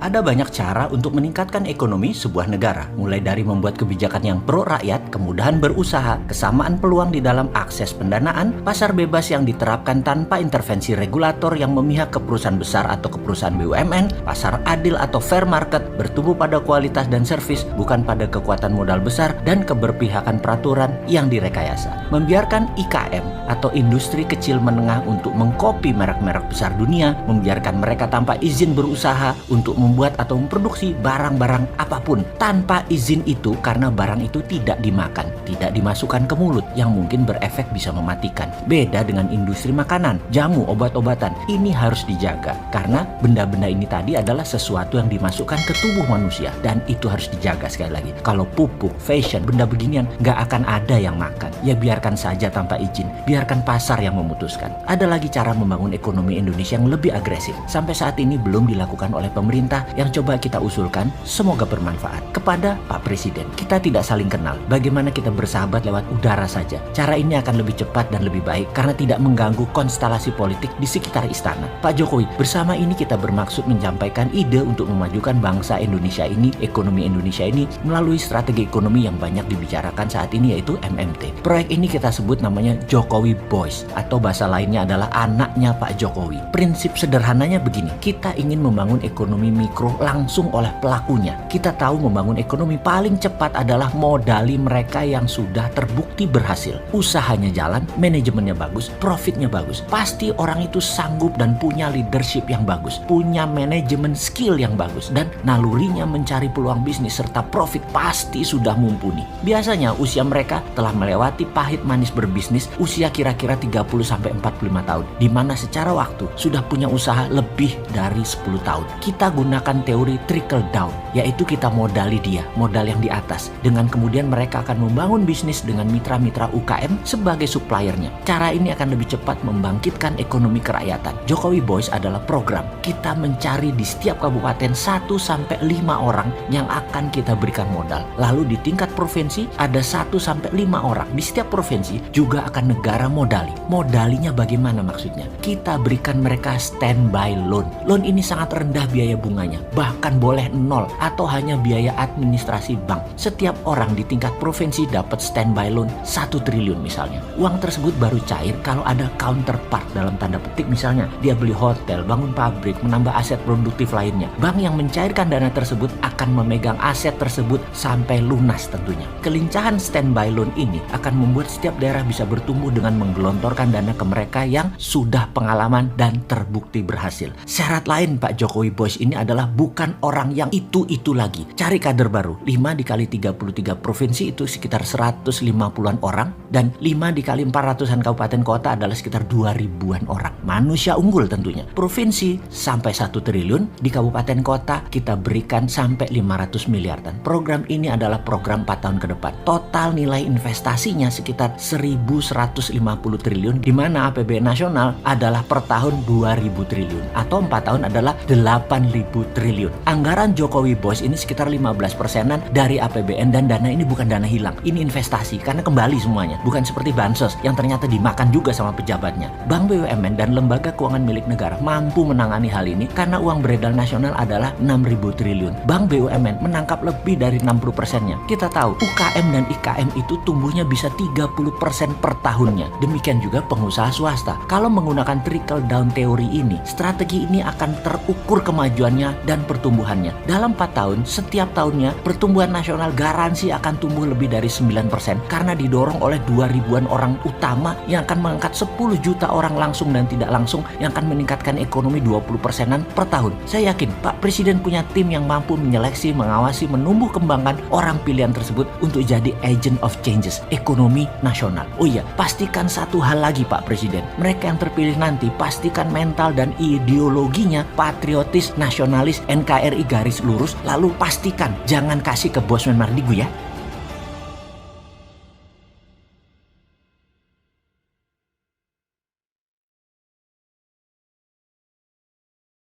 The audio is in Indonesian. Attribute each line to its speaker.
Speaker 1: Ada banyak cara untuk meningkatkan ekonomi sebuah negara, mulai dari membuat kebijakan yang pro rakyat, kemudahan berusaha, kesamaan peluang di dalam akses pendanaan, pasar bebas yang diterapkan tanpa intervensi regulator yang memihak ke perusahaan besar atau ke perusahaan BUMN, pasar adil atau fair market, bertumbuh pada kualitas dan servis, bukan pada kekuatan modal besar dan keberpihakan peraturan yang direkayasa. Membiarkan IKM atau industri kecil menengah untuk mengkopi merek-merek besar dunia, membiarkan mereka tanpa izin berusaha untuk membuat atau memproduksi barang-barang apapun tanpa izin itu, karena barang itu tidak dimakan, tidak dimasukkan ke mulut yang mungkin berefek bisa mematikan. Beda dengan industri makanan, jamu, obat-obatan, ini harus dijaga karena benda-benda ini tadi adalah sesuatu yang dimasukkan ke tubuh manusia dan itu harus dijaga. Sekali lagi, kalau pupuk, fashion, benda beginian nggak akan ada yang makan, ya biarkan saja tanpa izin, biarkan pasar yang memutuskan. Ada lagi cara membangun ekonomi Indonesia yang lebih agresif, sampai saat ini belum dilakukan oleh pemerintah, yang coba kita usulkan, semoga bermanfaat. Kepada Pak Presiden, kita tidak saling kenal, bagaimana kita bersahabat lewat udara saja. Cara ini akan lebih cepat dan lebih baik karena tidak mengganggu konstelasi politik di sekitar istana. Pak Jokowi, bersama ini kita bermaksud menyampaikan ide untuk memajukan bangsa Indonesia ini, ekonomi Indonesia ini, melalui strategi ekonomi yang banyak dibicarakan saat ini, yaitu MMT. Proyek ini kita sebut namanya Jokowi Boys, atau bahasa lainnya adalah anaknya Pak Jokowi. Prinsip sederhananya begini, kita ingin membangun ekonomi mikro langsung oleh pelakunya. Kita tahu membangun ekonomi paling cepat adalah modali mereka yang sudah terbukti berhasil. Usahanya jalan, manajemennya bagus, profitnya bagus. Pasti orang itu sanggup dan punya leadership yang bagus, punya manajemen skill yang bagus, dan nalurinya mencari peluang bisnis serta profit pasti sudah mumpuni. Biasanya usia mereka telah melewati pahit manis berbisnis, usia kira-kira 30-45 tahun, di mana secara waktu sudah punya usaha lebih dari 10 tahun. Kita gunakan teori trickle down, yaitu kita modali dia, modal yang di atas, dengan kemudian mereka akan membangun bisnis dengan mitra-mitra UKM sebagai suppliernya. Cara ini akan lebih cepat membangkitkan ekonomi kerakyatan. Jokowi Boys adalah program. Kita mencari di setiap kabupaten 1-5 orang yang akan kita berikan modal. Lalu di tingkat provinsi ada 1-5 orang. Di setiap provinsi juga akan negara modali. Modalinya bagaimana maksudnya? Kita berikan mereka standby loan. Loan ini sangat rendah biaya bunganya, bahkan boleh 0 atau hanya biaya administrasi bank. Setiap orang di tingkat provinsi dapat standby loan 1 triliun misalnya. Uang tersebut baru cair kalau ada counterpart, dalam tanda petik misalnya dia beli hotel, bangun pabrik, menambah aset produktif lainnya. Bank yang mencairkan dana tersebut akan memegang aset tersebut sampai lunas tentunya. Kelincahan standby loan ini akan membuat setiap daerah bisa bertumbuh dengan menggelontorkan dana ke mereka yang sudah pengalaman dan terbukti berhasil. Syarat lain Pak Jokowi Boys ini adalah bukan orang yang itu-itu lagi. Cari kader baru. 5 dikali 33 provinsi itu sekitar 150-an orang, dan 5 dikali 400-an kabupaten kota adalah sekitar 2000-an orang. Manusia unggul tentunya. Provinsi sampai 1 triliun, di kabupaten kota kita berikan sampai 500 miliar. Dan program ini adalah program 4 tahun ke depan. Total nilai investasinya sekitar 1.150 triliun, di mana APBN nasional adalah per tahun 2.000 triliun, atau 4 tahun adalah 8.000 triliun. Anggaran Jokowi Boys ini sekitar 15%-an dari APBN, dan dana ini bukan dana hilang. Ini investasi karena kembali semuanya. Bukan seperti bansos yang ternyata dimakan juga sama pejabatnya. Bank BUMN dan lembaga keuangan milik negara mampu menangani hal ini karena uang beredar nasional adalah 6.000 triliun. Bank BUMN menangkap lebih dari 60%-nya. Kita tahu UKM dan IKM itu tumbuhnya bisa 30% per tahunnya. Demikian juga pengusaha swasta. Kalau menggunakan trickle down teori ini, strategi ini akan terukur kemajuannya dan pertumbuhannya. Dalam 4 tahun, setiap tahunnya pertumbuhan nasional garansi akan tumbuh lebih dari 9% karena didorong oleh 2.000-an orang utama yang akan mengangkat 10 juta orang langsung dan tidak langsung, yang akan meningkatkan ekonomi 20%-an per tahun. Saya yakin Pak Presiden punya tim yang mampu menyeleksi, mengawasi, menumbuh kembangkan orang pilihan tersebut untuk jadi agent of changes ekonomi nasional. Oh iya, pastikan satu hal lagi Pak Presiden, mereka yang terpilih nanti pastikan mental dan ideologinya patriotis, nasionalis, NKRI garis lurus. Lalu pastikan jangan kasih ke Bosman Mardigu ya.